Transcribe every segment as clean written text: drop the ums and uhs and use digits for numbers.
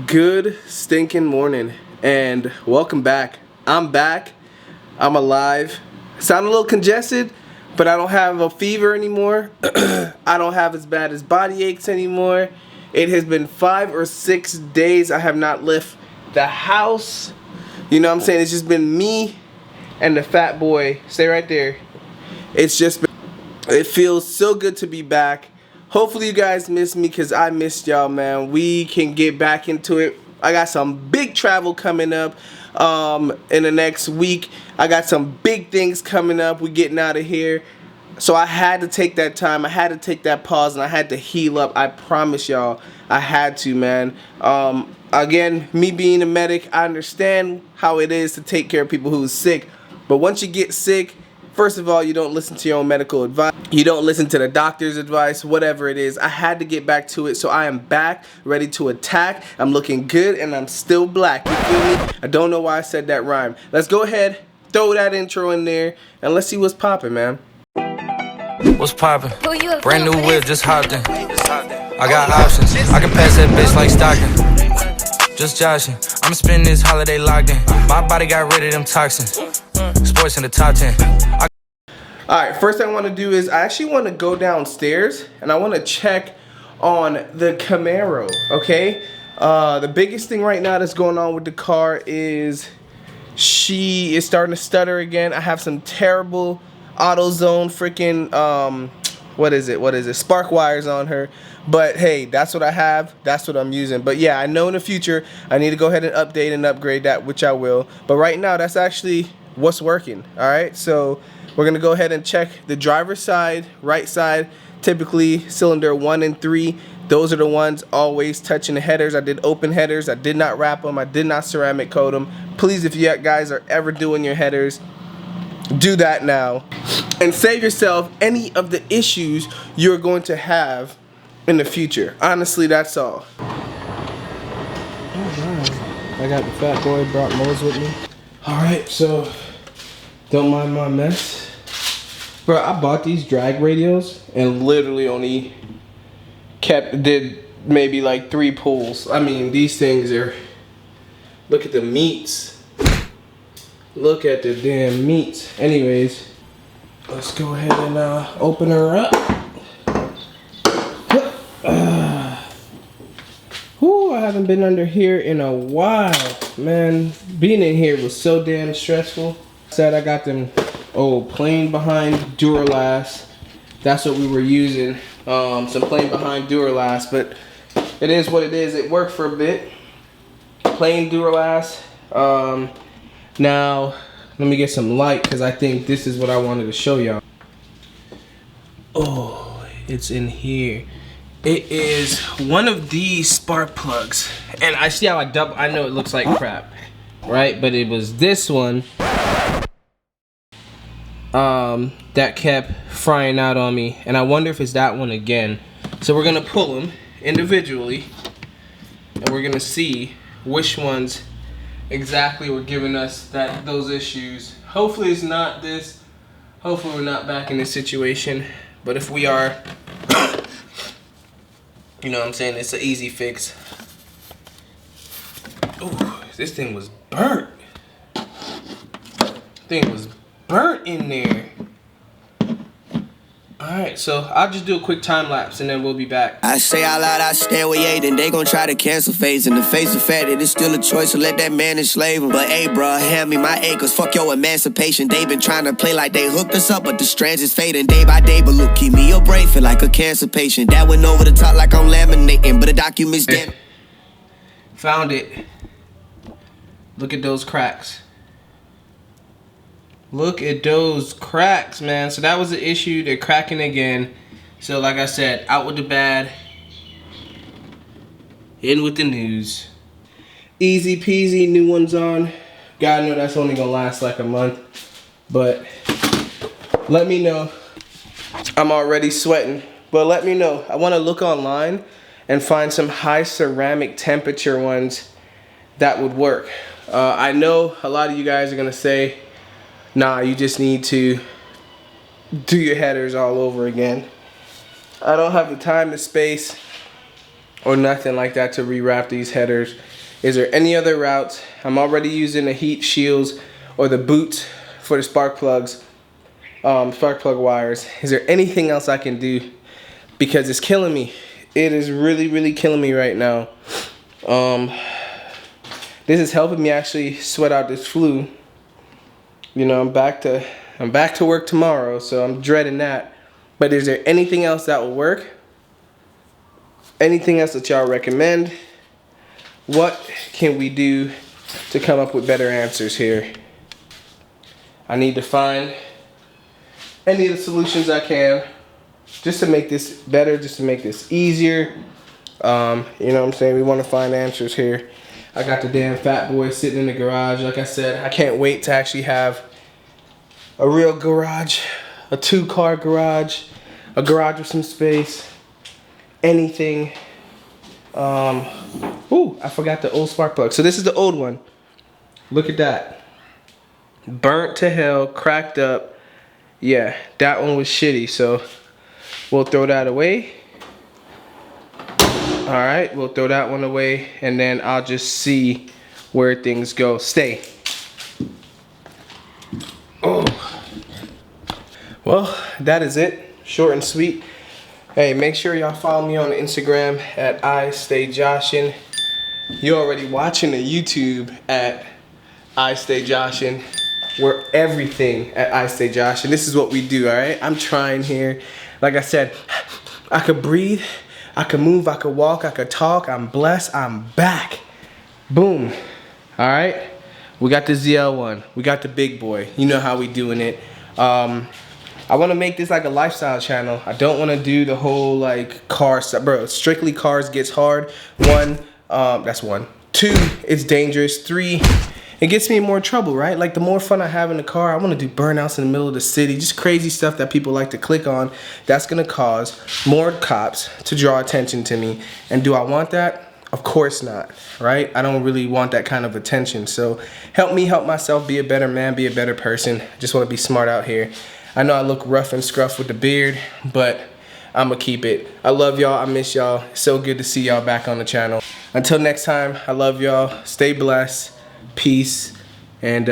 Good stinking morning and welcome back. I'm back. I'm alive. Sound a little congested, but I don't have a fever anymore. I don't have as bad as body aches anymore. It has been 5 or 6 days I have not left the house. You know what I'm saying? It's just been me and the fat boy. Stay right there. It's just been, it feels so good to be back. Hopefully you guys miss me because I missed y'all, man. We can get back into it. I got some big travel coming up in the next week. I got some big things coming up. We getting out of here. So I had to take that time. I had to take that pause and I had to heal up. I promise y'all, I had to, man. Again, me being a medic, I understand how it is to take care of people who's sick. But once you get sick, first of all, you don't listen to your own medical advice. You don't listen to the doctor's advice, whatever it is. I had to get back to it, so I am back, ready to attack. I'm looking good, and I'm still black. You feel me? I don't know why I said that rhyme. Let's go ahead, throw that intro in there, and let's see what's popping, man. What's poppin'? Brand new whip, just hopped in. I got options. I can pass that bitch like Stockton. Just joshing. I'ma spend this holiday locked in. My body got rid of them toxins. Sports in the top 10. Alright, first thing I want to do is I actually want to go downstairs and I want to check on the Camaro, okay? The biggest thing right now that's going on with the car is she is starting to stutter again. I have some terrible AutoZone freaking, what is it, spark wires on her. But hey, that's what I have, that's what I'm using. But yeah, I know in the future I need to go ahead and update and upgrade that, which I will. But right now, that's actually what's working, alright? So we're gonna go ahead and check the driver's side, right side, typically cylinder 1 and 3. Those are the ones always touching the headers. I did open headers, I did not wrap them, I did not ceramic coat them. Please, if you guys are ever doing your headers, do that now and save yourself any of the issues you're going to have in the future. Honestly, that's all. Alright, I got the fat boy, brought Mo's with me. Alright, so don't mind my mess. Bro, I bought these drag radios and literally only did maybe like 3 pulls. I mean, these things are, look at the meats. Look at the damn meats. Anyways, let's go ahead and open her up. Whew, I haven't been under here in a while. Man, being in here was so damn stressful. Said I got them plain behind Duralast. That's what we were using. Some plain behind Duralast, but it is what it is. It worked for a bit. Plain Duralast. Now let me get some light because I think this is what I wanted to show y'all. Oh, it's in here. It is one of these spark plugs, and I see how I know it looks like crap, right? But it was this one that kept frying out on me, and I wonder if it's that one again. So we're gonna pull them individually and we're gonna see which ones exactly were giving us those issues. Hopefully it's not this. Hopefully we're not back in this situation, but if we are, you know what I'm saying, it's an easy fix. Ooh, this thing was burnt. Thing was burnt in there. Alright, so I'll just do a quick time lapse and then we'll be back. I say out loud, I stay away, then they gon' try to cancel phase. In the face of fact, it is still a choice, so let that man enslave him. But hey, bruh, hand me my acres, fuck your emancipation. They been trying to play like they hooked us up, but the strands is fading day by day. But look, keep me your brain, feel like a cancer patient. That went over the top like I'm laminating, but the documents dead. Found it. Look at those cracks. Look at those cracks, man. So that was the issue. They're cracking again. So like I said, out with the bad, in with the news. Easy peasy, new one's on. God know that's only gonna last like a month. But let me know. I'm already sweating. But let me know. I wanna look online and find some high ceramic temperature ones that would work. I know a lot of you guys are gonna say, nah, you just need to do your headers all over again. I don't have the time, the space, or nothing like that to rewrap these headers. Is there any other routes? I'm already using the heat shields or the boots for the spark plugs, spark plug wires. Is there anything else I can do? Because it's killing me. It is really, really killing me right now. This is helping me actually sweat out this flu. You know, I'm back to work tomorrow, so I'm dreading that. But is there anything else that will work? Anything else that y'all recommend? What can we do to come up with better answers here? I need to find any of the solutions I can just to make this better, just to make this easier. You know what I'm saying? We want to find answers here. I got the damn fat boy sitting in the garage. Like I said, I can't wait to actually have a real garage, a 2-car garage, a garage with some space, anything. Ooh, I forgot the old spark plug. So this is the old one. Look at that. Burnt to hell, cracked up. Yeah, that one was shitty, so we'll throw that away. All right, we'll throw that one away, and then I'll just see where things go. Stay. Oh. Well, that is it. Short and sweet. Hey, make sure y'all follow me on Instagram at IStayJoshin. You're already watching the YouTube at IStayJoshin. We're everything at IStayJoshin. This is what we do, all right? I'm trying here. Like I said, I could breathe, I could move, I could walk, I could talk. I'm blessed, I'm back. Boom. All right? We got the ZL1. We got the big boy. You know how we doing it. I want to make this like a lifestyle channel. I don't want to do the whole like car stuff. Bro, strictly cars gets hard. That's one. 2, it's dangerous. 3, it gets me in more trouble, right? Like the more fun I have in the car, I want to do burnouts in the middle of the city. Just crazy stuff that people like to click on. That's going to cause more cops to draw attention to me. And do I want that? Of course not, right? I don't really want that kind of attention. So help me help myself be a better man, be a better person. Just want to be smart out here. I know I look rough and scruff with the beard, but I'm going to keep it. I love y'all. I miss y'all. So good to see y'all back on the channel. Until next time, I love y'all. Stay blessed. Peace. And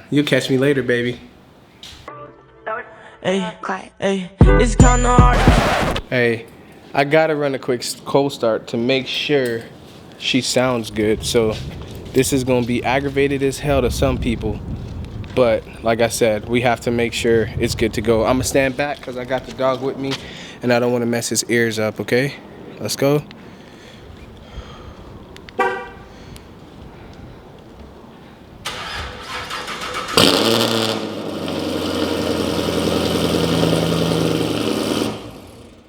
you'll catch me later, baby. Hey, it's kinda hard. Hey, I got to run a quick cold start to make sure she sounds good. So this is going to be aggravated as hell to some people. But like I said, we have to make sure it's good to go. I'm gonna stand back because I got the dog with me and I don't want to mess his ears up, okay? Let's go.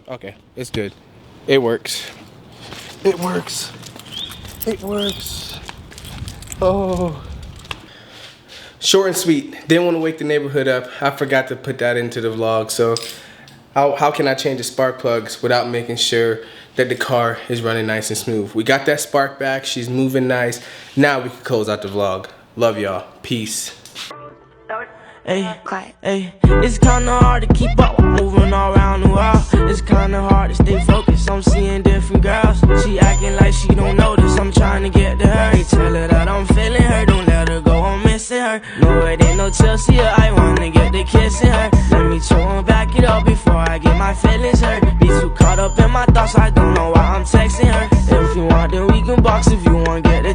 Okay, it's good. It works. It works. It works. Oh. Short and sweet. Didn't want to wake the neighborhood up. I forgot to put that into the vlog. So how can I change the spark plugs without making sure that the car is running nice and smooth? We got that spark back. She's moving nice. Now we can close out the vlog. Love y'all. Peace. Hey, it's kinda hard to keep up, moving all around the world. It's kinda hard to stay focused, I'm seeing different girls. She acting like she don't notice, I'm trying to get to her. Hey, tell her that I'm feeling her, don't let her go, I'm missing her. No, it ain't no Chelsea, I wanna get the kissing her. Let me chill and back it up before I get my feelings hurt. Be too caught up in my thoughts, I don't know why I'm texting her. If you want, then we can box, if you want, get it.